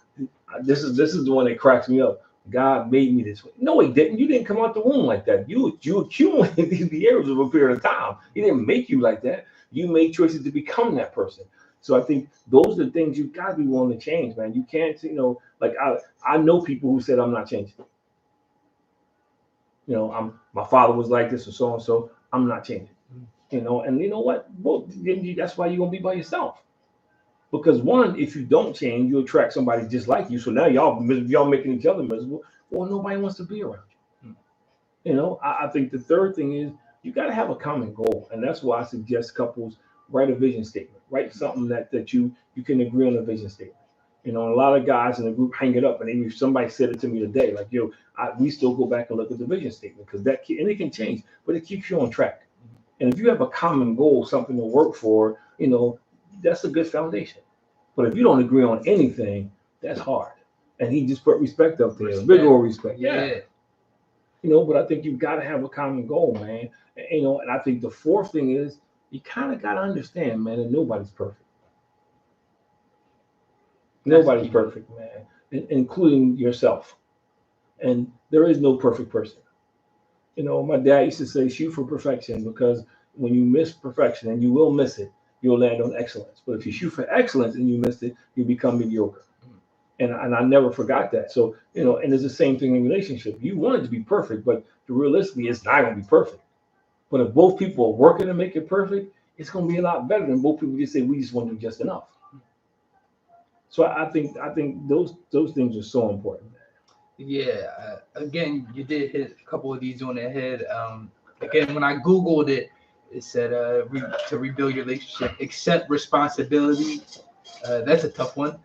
Speaker 1: this is the one that cracks me up. God made me this way. No, he didn't. You didn't come out the womb like that. You accumulated these behaviors over a period of time. He didn't make you like that. You made choices to become that person. So I think those are the things you got to be willing to change, man. You can't, like I know people who said I'm not changing. My father was like this or so and so. I'm not changing. And you know what? Well, that's why you're gonna be by yourself. Because one, if you don't change, you attract somebody just like you. So now y'all making each other miserable. Well, nobody wants to be around you. I think the third thing is you got to have a common goal, and that's why I suggest couples write a vision statement. Write something that you can agree on a vision statement. A lot of guys in the group hang it up, and somebody said it to me today, like, we still go back and look at the vision statement because and it can change, but it keeps you on track. And if you have a common goal, something to work for, that's a good foundation. But if you don't agree on anything, that's hard. And he just put respect up there, big old respect.
Speaker 2: Yeah.
Speaker 1: But I think you've got to have a common goal, man. And I think the fourth thing is you kind of got to understand, man, that nobody's perfect. Nobody's perfect, man, including yourself. And there is no perfect person. My dad used to say, shoot for perfection, because when you miss perfection, and you will miss it, you'll land on excellence. But if you shoot for excellence and you missed it, you become mediocre. And I never forgot that. So, and it's the same thing in relationship. You want it to be perfect, but realistically, it's not going to be perfect. But if both people are working to make it perfect, it's going to be a lot better than both people just say, we just want to do just enough. So I think those things are so important.
Speaker 2: Yeah. Again, you did hit a couple of these on the head. Again, when I Googled it, it said to rebuild your relationship, accept responsibility. That's a tough one.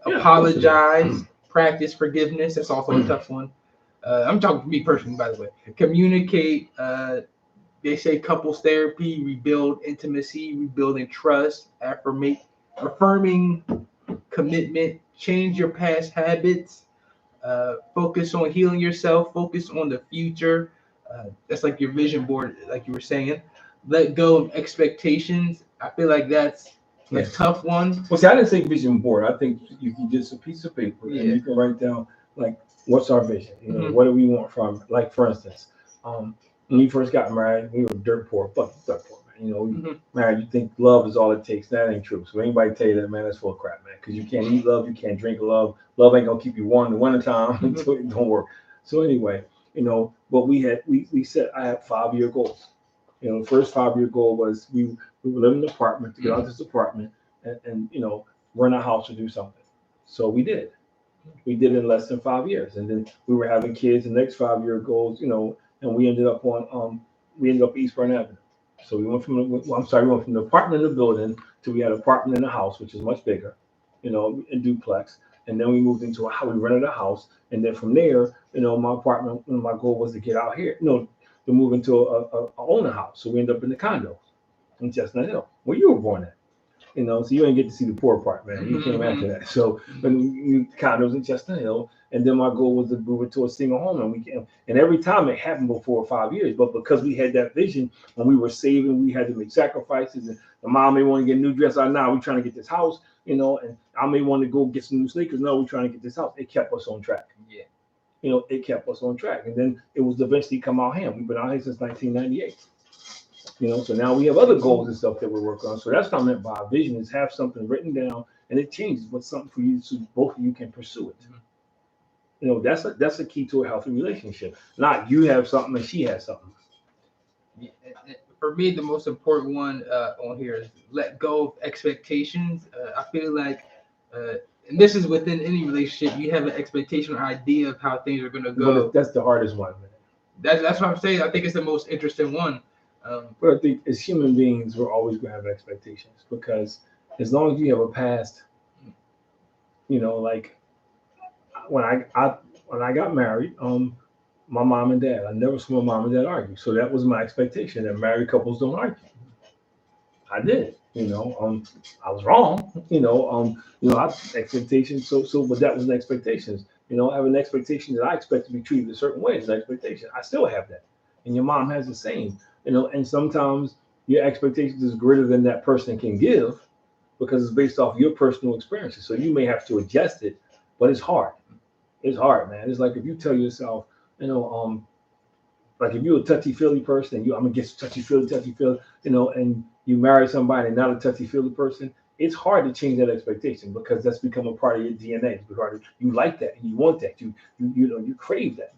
Speaker 2: Apologize, practice forgiveness. That's also a tough one. I'm talking for me personally, by the way. Communicate. They say couples therapy, rebuild intimacy, rebuilding trust, affirming commitment, change your past habits, focus on healing yourself, focus on the future. That's like your vision board, like you were saying. Let go of expectations. I feel like that's a tough one.
Speaker 1: Well, see, I didn't say vision board. I think you can get a piece of paper and you can write down, like, what's our vision? What do we want from, like, for instance, when we first got married, we were dirt poor, but dirt poor, man. Married, you think love is all it takes. That ain't true. So anybody tell you that, man, that's full of crap, man. Because you can't eat love, you can't drink love. Love ain't gonna keep you warm in the wintertime. It don't work. So anyway, but we said I had 5-year goals. The first 5-year goal was we would live in an apartment, to get out of this apartment and rent a house or do something. So we did. We did it in less than 5 years. And then we were having kids, the next 5-year goals, and we ended up East Burn Avenue. So we went from the apartment in the building to we had an apartment in the house, which is much bigger, a duplex. And then we moved into we rented a house. And then from there, my apartment, my goal was to get out here, to move into a owner house. So we ended up in the condo in Chestnut Hill, where you were born at. You know, so you ain't get to see the poor part, man. You came after that. So when you condos in Chestnut Hill, and then my goal was to move it to a single home, and we came. And every time it happened before 5 years, but because we had that vision and we were saving, we had to make sacrifices. And the mom may want to get a new dress. Now we're trying to get this house, you know, and I may want to go get some new sneakers. No, we're trying to get this house. It kept us on track.
Speaker 2: Yeah.
Speaker 1: You know, it kept us on track, and then it was eventually come out here. We've been out here since 1998. You know, so now we have other goals and stuff that we're working on. So that's what I meant by vision, is have something written down and it changes, but something for you so both of you can pursue it. You know, that's a key to a healthy relationship. Not you have something and she has something.
Speaker 2: Yeah, for me, the most important one on here is let go of expectations. I feel like, and this is within any relationship, you have an expectation or idea of how things are going to go.
Speaker 1: But that's the hardest one, man.
Speaker 2: That's what I'm saying. I think it's the most interesting one.
Speaker 1: But I think as human beings, we're always going to have expectations, because as long as you have a past, you know, like when I got married, my mom and dad, I never saw my mom and dad argue. So that was my expectation, that married couples don't argue. I did, you know, I was wrong, I expectations. But that was an expectation. You know, I have an expectation that I expect to be treated a certain way. It's an expectation. I still have that. And your mom has the same, you know, and sometimes your expectations is greater than that person can give, because it's based off your personal experiences. So you may have to adjust it, but it's hard. It's hard, man. It's like if you tell yourself, like if you're a touchy-feely person, I'm gonna get touchy-feely, and you marry somebody not a touchy-feely person, it's hard to change that expectation, because that's become a part of your DNA. You like that and you want that. You crave that.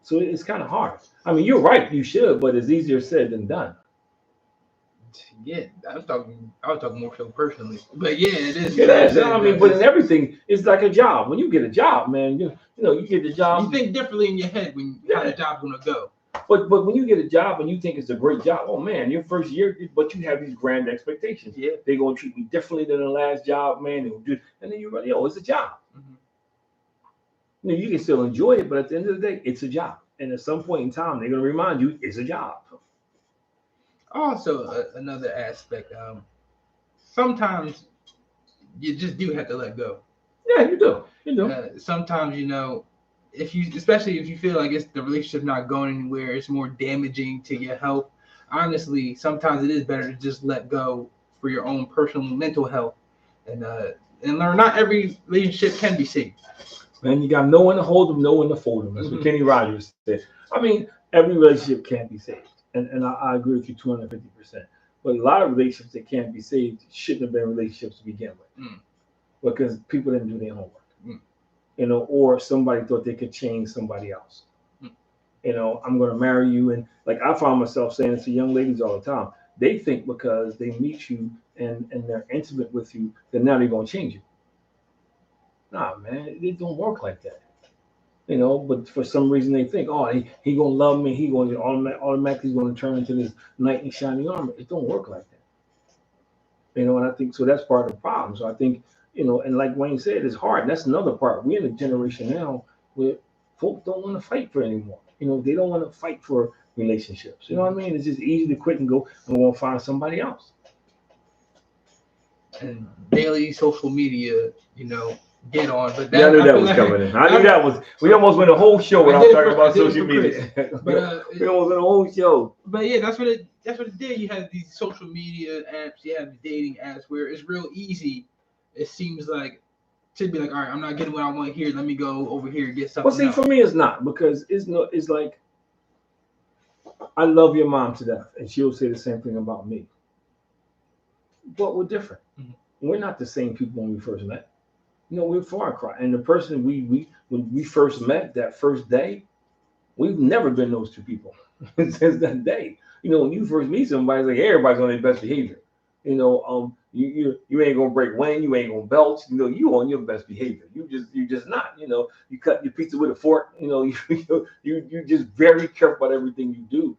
Speaker 1: So it's kind of hard. I mean, you're right, you should, but it's easier said than done.
Speaker 2: Yeah, I was talking more so personally, but yeah, it is.
Speaker 1: It is. I mean, but in everything, it's like a job. When you get a job, man, you get the job.
Speaker 2: You think differently in your head when how the job's gonna go.
Speaker 1: But when you get a job and you think it's a great job, oh man, your first year, but you have these grand expectations.
Speaker 2: Yeah,
Speaker 1: they're gonna treat me differently than the last job, man. And then you really, it's a job. You can still enjoy it, but at the end of the day, it's a job. And at some point in time, they're gonna remind you it's a job.
Speaker 2: Also, another aspect, sometimes you just do have to let go.
Speaker 1: Yeah, you do.
Speaker 2: Sometimes, especially if you feel like the relationship not going anywhere, it's more damaging to your health. Honestly, sometimes it is better to just let go for your own personal mental health, and learn not every relationship can be saved.
Speaker 1: Man, you got no one to hold them, no one to fold them. That's what Kenny Rogers said. I mean, every relationship can be saved. And I agree with you 250%. But a lot of relationships that can't be saved shouldn't have been relationships to begin with, because people didn't do their homework, or somebody thought they could change somebody else. I'm going to marry you. And like I find myself saying this to young ladies all the time. They think because they meet you and they're intimate with you, that now they're going to change you. Nah, man, it don't work like that. But for some reason they think, oh, he gonna love me, he gonna automatically he's gonna turn into this knight in shining armor. It don't work like that. And I think so that's part of the problem. So I think, and like Wayne said, it's hard. And that's another part. We're in a generation now where folks don't want to fight for it anymore. They don't want to fight for relationships. You know what I mean? It's just easy to quit and go and go find somebody else.
Speaker 2: And daily social media, get on, but
Speaker 1: I knew that was coming in. I knew that was. We almost went a whole show without talking about social media. But we almost went a whole show.
Speaker 2: But yeah, that's what it did. You have these social media apps, you have dating apps where it's real easy. It seems like to be like, all right, I'm not getting what I want here. Let me go over here and get something.
Speaker 1: Well, see, for me, it's not, because it's like I love your mom to death, and she'll say the same thing about me. But we're different. We're not the same people when we first met. We're far cry. And the person when we first met that first day, we've never been those two people since that day. When you first meet somebody, it's like everybody's on their best behavior. You ain't gonna break wind, you ain't gonna belch. You on your best behavior. You just not. You cut your pizza with a fork. You just very careful about everything you do.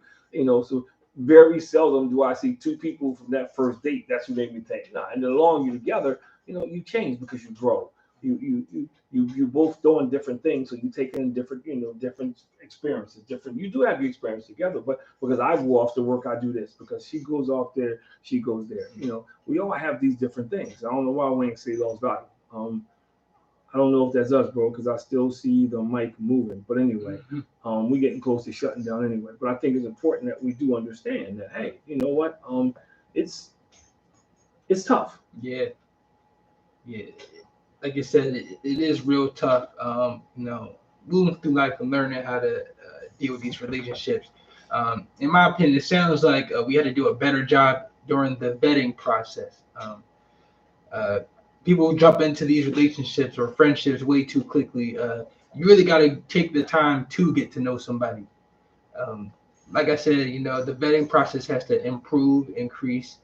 Speaker 1: So very seldom do I see two people from that first date. That's who made me think. Nah, and the longer you're together, you change because you grow. you both doing different things, so you take in different, different experiences, different. You do have your experience together, but because I go off to work, I do this. Because she goes off there, she goes there. We all have these different things. I don't know why we ain't say those values. I don't know if that's us, bro, because I still see the mic moving. But anyway, we getting close to shutting down anyway. But I think it's important that we do understand that, hey, you know what? It's tough.
Speaker 2: Yeah, yeah. Like you said, it is real tough. Moving through life and learning how to deal with these relationships. In my opinion, it sounds like we had to do a better job during the vetting process. People jump into these relationships or friendships way too quickly. You really got to take the time to get to know somebody. Like I said, the vetting process has to improve, increase.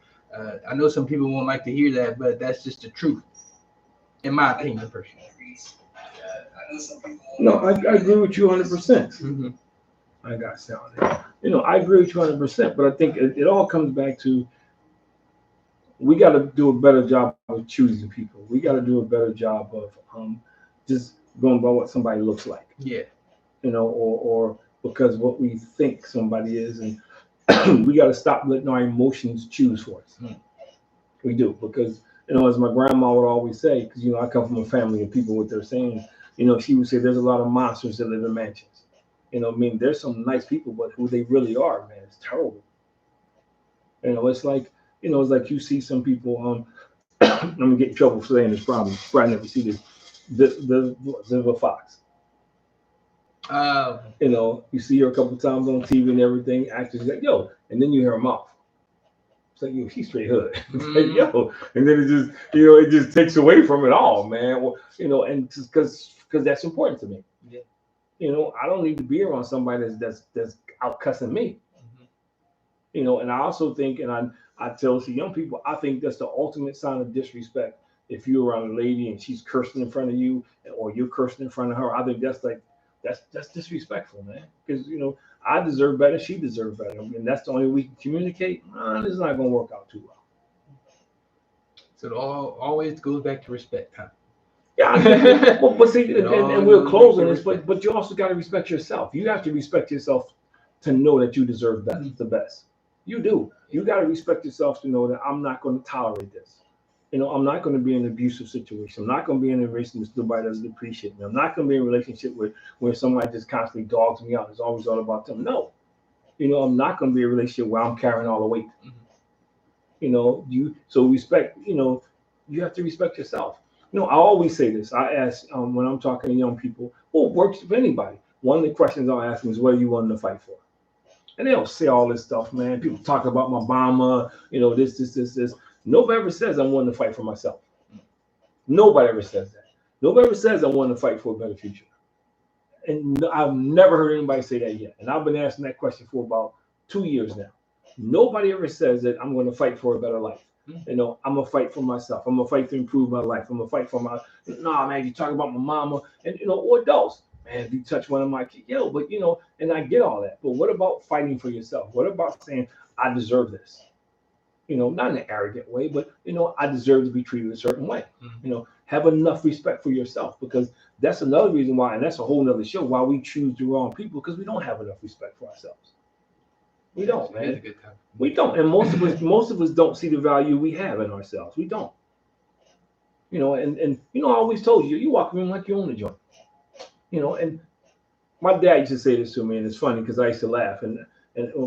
Speaker 2: I know some people won't like to hear that, but that's just the truth, in my opinion, personally.
Speaker 1: No, I agree with you 100%. I got sound there. I agree with you 100%, but I think it all comes back to we got to do a better job of choosing people. We got to do a better job of just going by what somebody looks like.
Speaker 2: Yeah.
Speaker 1: Or because what we think somebody is, and we got to stop letting our emotions choose for us. We do, because as my grandma would always say, because I come from a family of people, what they're saying, she would say there's a lot of monsters that live in mansions. There's some nice people, but who they really are, man, it's terrible. It's like you see some people. I'm gonna get in trouble for saying this. Probably never see this. The Fox. You see her a couple times on TV and everything. Actors like, yo, and then you hear her mouth. It's like, yo, she's straight hood. It's like, yo, and then it just takes away from it all, man. Well, and because that's important to me.
Speaker 2: Yeah.
Speaker 1: I don't need to be around somebody that's out cussing me. And I also think, and I tell to young people, I think that's the ultimate sign of disrespect. If you're around a lady and she's cursing in front of you, or you're cursing in front of her, I think that's disrespectful, man. Because I deserve better, she deserves better, and that's the only way we can communicate. It's not gonna work out too well.
Speaker 2: So it always goes back to respect, huh?
Speaker 1: Yeah, but see, and we're closing this, but you also got to respect yourself. You have to respect yourself to know that you deserve the best. You do. You got to respect yourself to know that I'm not going to tolerate this. I'm not going to be in an abusive situation. I'm not going to be in a relationship where somebody doesn't appreciate me. I'm not going to be in a relationship where somebody just constantly dogs me out. It's always all about them. No. I'm not going to be in a relationship where I'm carrying all the weight. So respect, you have to respect yourself. I always say this. I ask when I'm talking to young people, well, works for anybody. One of the questions I'll ask them is, what are you wanting to fight for? And they don't say all this stuff, man. People talk about my Obama, this. Nobody ever says I'm wanting to fight for myself. Nobody ever says that. Nobody ever says I want to fight for a better future. And I've never heard anybody say that yet. And I've been asking that question for about 2 years now. Nobody ever says that I'm going to fight for a better life. I'm gonna fight for myself. I'm gonna fight to improve my life. I'm gonna fight for my. Nah, man, you talk about my mama and or adults. Man, if you touch one of my kids, but and I get all that. But what about fighting for yourself? What about saying I deserve this? Not in an arrogant way, but I deserve to be treated a certain way. Have enough respect for yourself, because that's another reason why, and that's a whole nother show, why we choose the wrong people, because we don't have enough respect for ourselves. We don't, man. We don't, and most of us don't see the value we have in ourselves. We don't. And I always told you, you walk around like you own a joint. And my dad used to say this to me, and it's funny because I used to laugh, and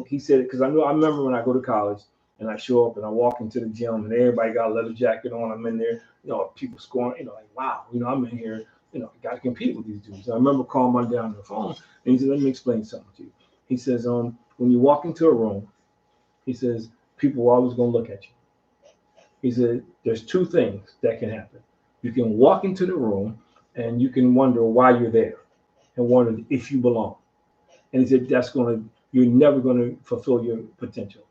Speaker 1: he said it because I remember when I go to college and I show up and I walk into the gym and everybody got a leather jacket on. I'm in there, people scoring, like, wow, I'm in here, got to compete with these dudes. I remember calling my dad on the phone, and he said, let me explain something to you. He says, when you walk into a room, he says, people are always going to look at you. He said, there's two things that can happen. You can walk into the room and you can wonder why you're there and wonder if you belong. And he said, you're never going to fulfill your potential.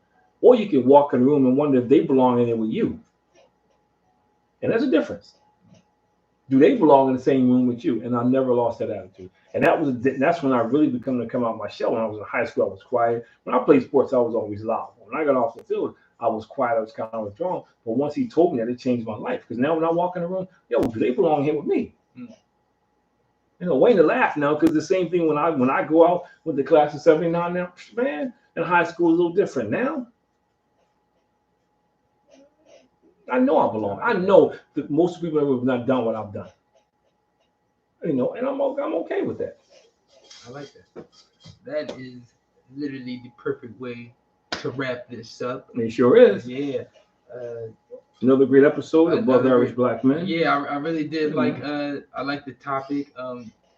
Speaker 1: Or you can walk in the room and wonder if they belong in there with you. And there's a difference. Do they belong in the same room with you? And I never lost that attitude. And that's when I really began to come out my shell. When I was in high school, I was quiet. When I played sports, I was always loud. When I got off the field, I was quiet, I was kind of withdrawn. But once he told me that, it changed my life. Because now when I walk in the room, yo, they belong here with me. You know, Wayne to laugh now, because the same thing when I go out with the class of 79 now, man, in high school is a little different. Now, I know I belong. I know that most people have not done what I've done. You know, and I'm okay with that.
Speaker 2: I like that. That is literally the perfect way to wrap this up.
Speaker 1: It sure is.
Speaker 2: Yeah.
Speaker 1: Another great episode of Above Average Black Men.
Speaker 2: Yeah, I really did like. I like the topic.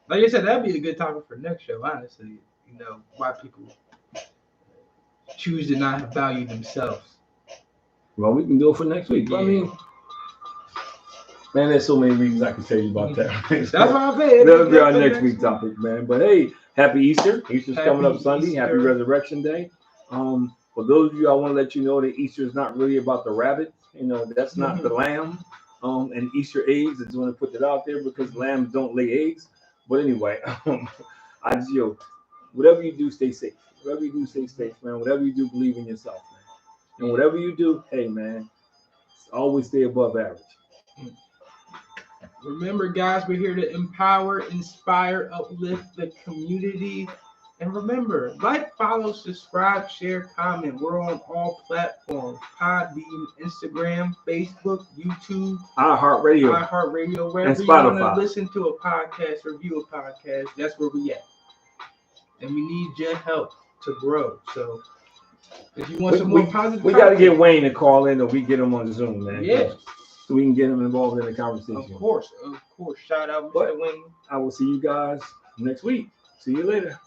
Speaker 2: Like I said, that'd be a good topic for next show. Honestly, you know, why people choose to not value themselves.
Speaker 1: Well, we can do it for next week.
Speaker 2: Yeah.
Speaker 1: I mean, man, there's so many reasons I can tell you about that.
Speaker 2: That's what I'm saying.
Speaker 1: That'll be our next week topic, man. But hey, happy Easter. Easter's coming up Sunday.
Speaker 2: Easter.
Speaker 1: Happy Resurrection Day. For those of you, I want to let you know that Easter is not really about the rabbit. You know, that's not the lamb. And Easter eggs. I just want to put that out there because lambs don't lay eggs. But anyway, whatever you do, stay safe. Whatever you do, stay safe, man. Whatever you do, believe in yourself, man. And whatever you do, hey, man, always stay above average.
Speaker 2: Remember, guys, we're here to empower, inspire, uplift the community. And remember, like, follow, subscribe, share, comment. We're on all platforms: Podbean, Instagram, Facebook, YouTube, iHeartRadio, wherever you want to listen to a podcast, review a podcast. That's where we at. And we need your help to grow. So if you want some more positive,
Speaker 1: we got to get Wayne to call in, or we get him on Zoom, man.
Speaker 2: Yeah.
Speaker 1: So we can get him involved in the conversation.
Speaker 2: Of course. Shout out, Mr. Wayne.
Speaker 1: I will see you guys next week. See you later.